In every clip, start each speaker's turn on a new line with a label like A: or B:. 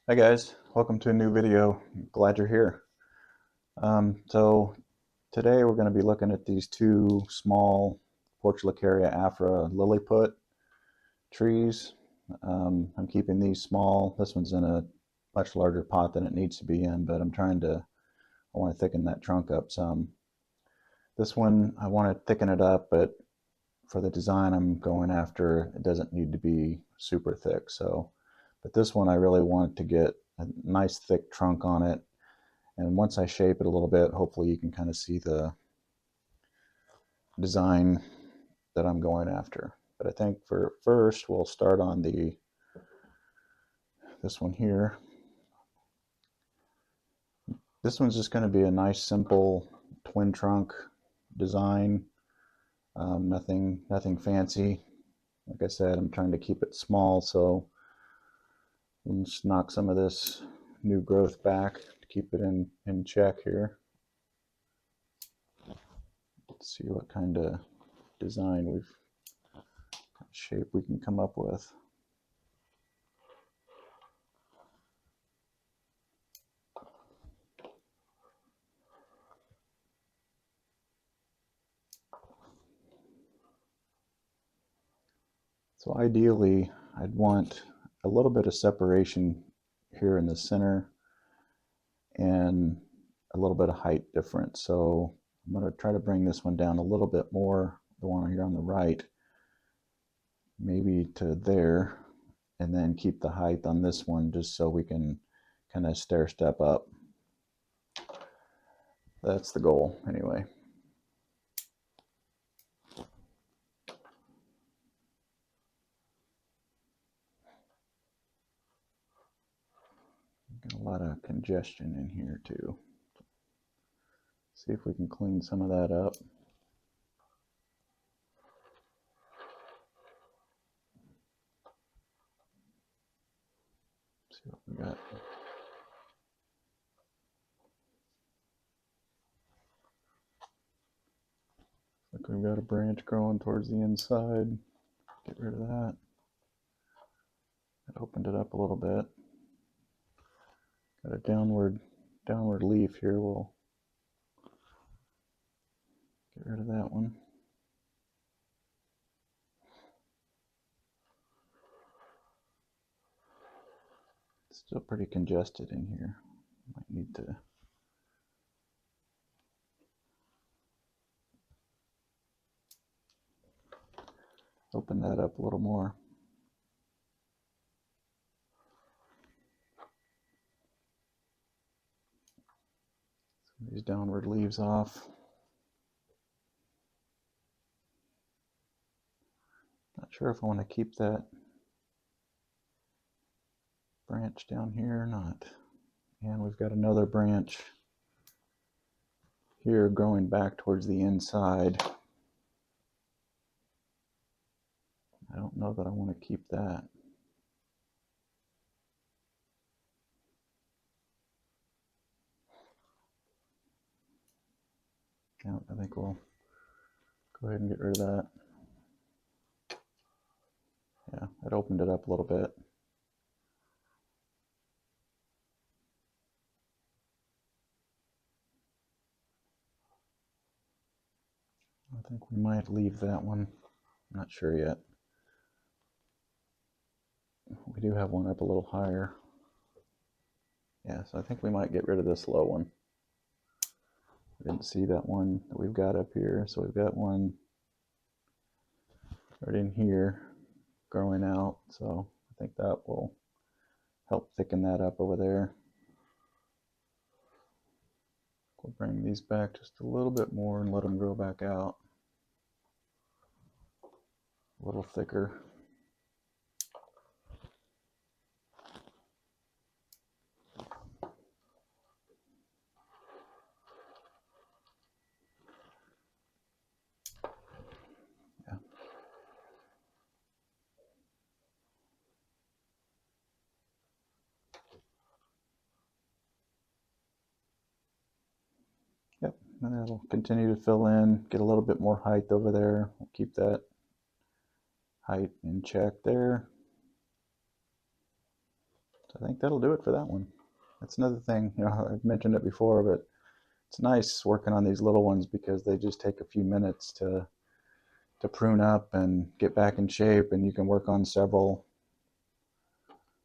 A: Hi guys, welcome to a new video. Glad you're here. So today we're going to be looking at these two small portulacaria afra lilliput trees. I'm keeping these small. This one's in a much larger pot than it needs to be in, but I want to thicken that trunk up some. This one, I want to thicken it up, but for the design I'm going after, it doesn't need to be super thick. But this one I really want to get a nice thick trunk on it. And once I shape it a little bit, hopefully you can kind of see the design that I'm going after. But I think for first, we'll start on this one here. This one's just going to be a nice, simple twin trunk design. Nothing fancy. Like I said, I'm trying to keep it small, so let's knock some of this new growth back to keep it in check here. Let's see what kind of design shape we can come up with. So ideally, I'd want a little bit of separation here in the center and a little bit of height difference. So I'm going to try to bring this one down a little bit more, the one here on the right, maybe to there, and then keep the height on this one just so we can kind of stair step up. That's the goal anyway. Got a lot of congestion in here too. See if we can clean some of that up. See what we got. Like we've got a branch growing towards the inside. Get rid of that. It opened it up a little bit. Got a downward leaf here. We'll get rid of that one. It's still pretty congested in here. Might need to open that up a little more. Some of these downward leaves off. Not sure if I want to keep that branch down here or not. And we've got another branch here growing back towards the inside. I don't know that I want to keep that. No, I think we'll go ahead and get rid of that. Yeah, it opened it up a little bit. I think we might leave that one. I'm not sure yet. We do have one up a little higher. Yeah, so I think we might get rid of this low one. We didn't see that one that we've got up here, so we've got one right in here growing out, so I think that will help thicken that up over there. We'll bring these back just a little bit more and let them grow back out. A little thicker. Yeah. Yep, and that'll continue to fill in, get a little bit more height over there. We'll keep that height in check there. So I think that'll do it for that one. That's another thing, you know, I've mentioned it before, but it's nice working on these little ones because they just take a few minutes to prune up and get back in shape, and you can work on several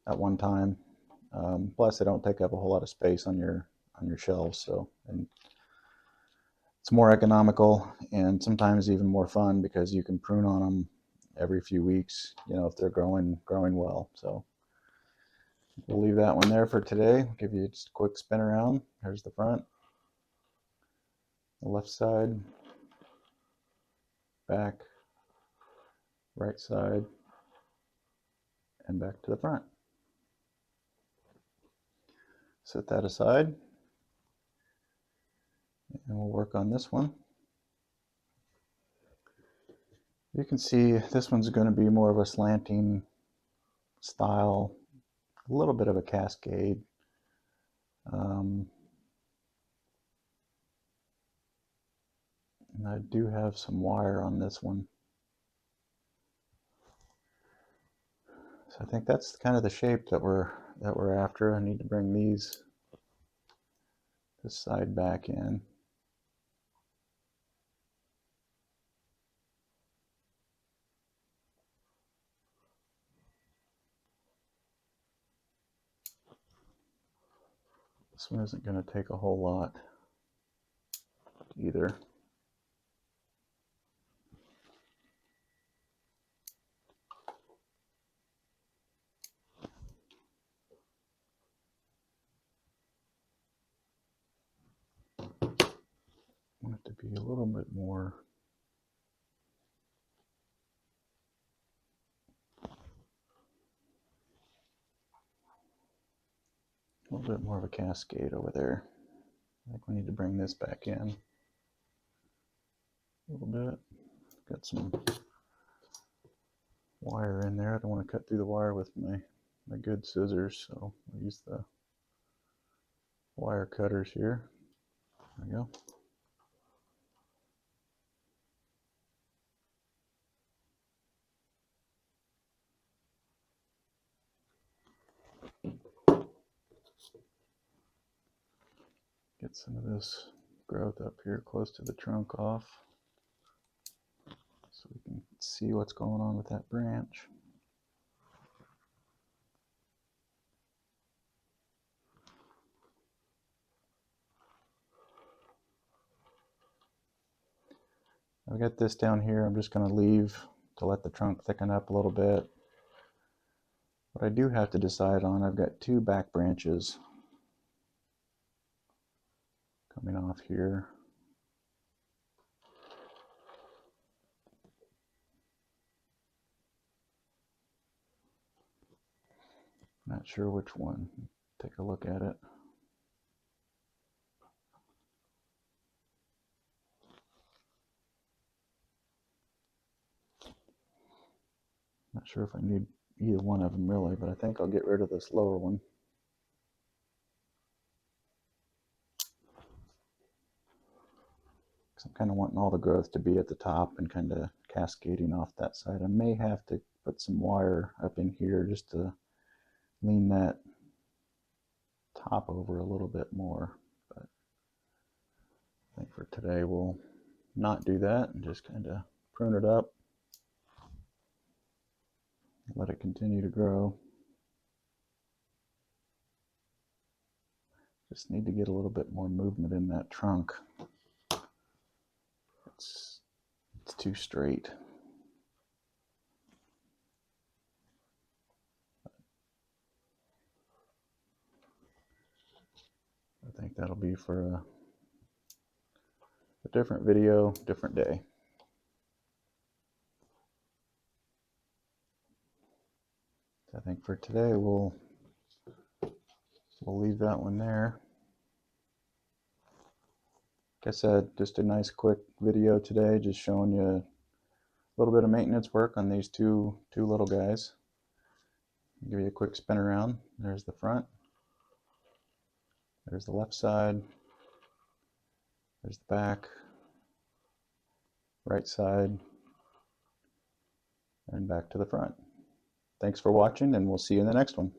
A: at one time. Plus, they don't take up a whole lot of space on your shelves, so and it's more economical and sometimes even more fun because you can prune on them every few weeks, you know, if they're growing well. So we'll leave that one there for today. I'll give you just a quick spin around. Here's the front, the left side, back, right side, and back to the front. Set that aside, and we'll work on this one. You can see this one's going to be more of a slanting style, a little bit of a cascade. And I do have some wire on this one. So I think that's kind of the shape that we're after. I need to bring this side back in. This one isn't going to take a whole lot either. I want it to be a little bit more of a cascade over there. I think we need to bring this back in a little bit. Got some wire in there. I don't want to cut through the wire with my good scissors, so I'll use the wire cutters here. There we go. Get some of this growth up here close to the trunk off so we can see what's going on with that branch. I've got this down here. I'm just going to leave to let the trunk thicken up a little bit. What I do have to decide on, I've got two back branches coming off here. Not sure which one. Take a look at it. Not sure if I need either one of them really, but I think I'll get rid of this lower one. Because I'm kind of wanting all the growth to be at the top and kind of cascading off that side. I may have to put some wire up in here just to lean that top over a little bit more. But I think for today we'll not do that and just kind of prune it up. Let it continue to grow. Just need to get a little bit more movement in that trunk. It's too straight. I think that'll be for a different video, different day. I think for today we'll leave that one there. Like I said, just a nice quick video today, just showing you a little bit of maintenance work on these two little guys. I'll give you a quick spin around. There's the front. There's the left side. There's the back. Right side. And back to the front. Thanks for watching, and we'll see you in the next one.